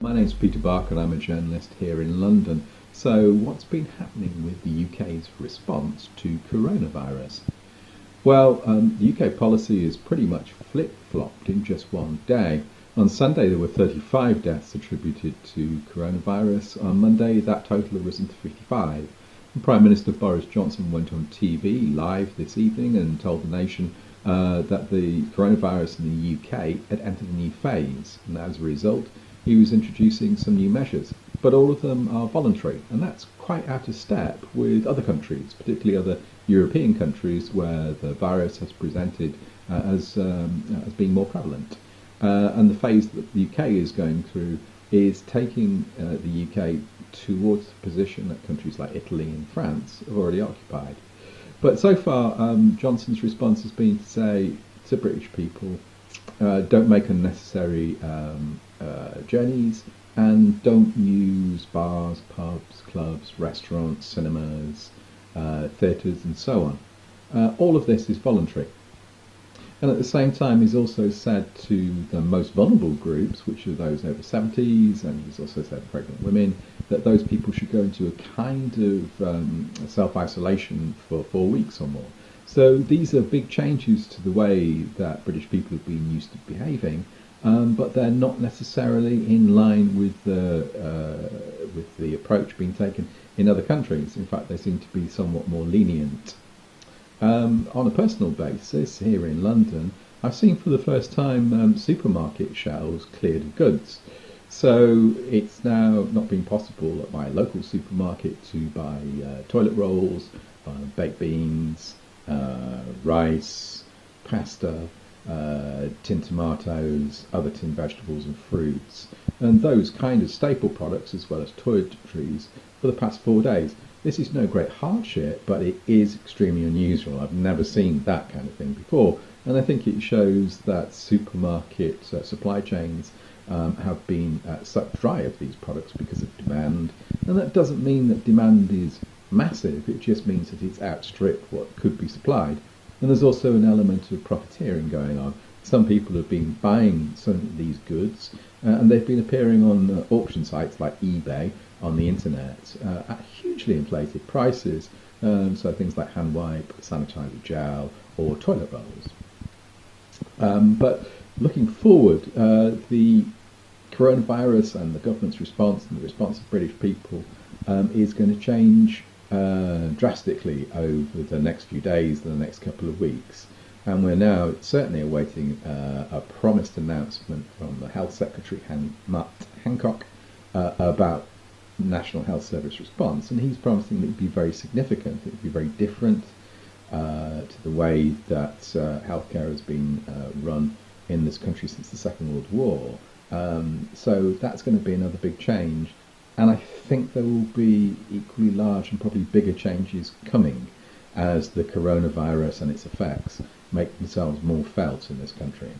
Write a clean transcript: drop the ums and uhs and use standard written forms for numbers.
My name's Peter Barker and I'm a journalist here in London. So what's been happening with the UK's response to coronavirus? Well, the UK policy is pretty much flip-flopped in just one day. On Sunday there were 35 deaths attributed to coronavirus. On Monday that total had risen to 55. And Prime Minister Boris Johnson went on TV live this evening and told the nation that the coronavirus in the UK had entered a new phase, and as a result he was introducing some new measures, but all of them are voluntary, and that's quite out of step with other countries, particularly other European countries where the virus has presented as being more prevalent. And the phase that the UK is going through is taking the UK towards the position that countries like Italy and France have already occupied. But so far, Johnson's response has been to say to British people, don't make unnecessary journeys, and don't use bars, pubs, clubs, restaurants, cinemas, theatres and so on. All of this is voluntary. And at the same time he's also said to the most vulnerable groups, which are those over 70s, and he's also said pregnant women, that those people should go into a kind of self-isolation for 4 weeks or more. So these are big changes to the way that British people have been used to behaving, but they're not necessarily in line with the approach being taken in other countries. In fact, they seem to be somewhat more lenient. On a personal basis, here in London, I've seen for the first time supermarket shelves cleared of goods. So it's now not been possible at my local supermarket to buy toilet rolls, baked beans, rice, pasta, tinned tomatoes, other tinned vegetables and fruits, and those kind of staple products as well as toiletries for the past 4 days. This is no great hardship, but it is extremely unusual. I've never seen that kind of thing before, and I think it shows that supermarket supply chains have been sucked dry of these products because of demand, and that doesn't mean that demand is massive, it just means that it's outstripped what could be supplied. And there's also an element of profiteering going on. Some people have been buying some of these goods and they've been appearing on auction sites like eBay on the internet at hugely inflated prices, so things like hand wipe, sanitizer gel or toilet rolls. But looking forward, the coronavirus and the government's response and the response of British people is going to change drastically over the next few days, the next couple of weeks, and we're now certainly awaiting a promised announcement from the Health Secretary Matt Hancock about National Health Service response, and he's promising that it would be very significant, it would be very different to the way that healthcare has been run in this country since the Second World War. So that's going to be another big change. And I think there will be equally large and probably bigger changes coming as the coronavirus and its effects make themselves more felt in this country.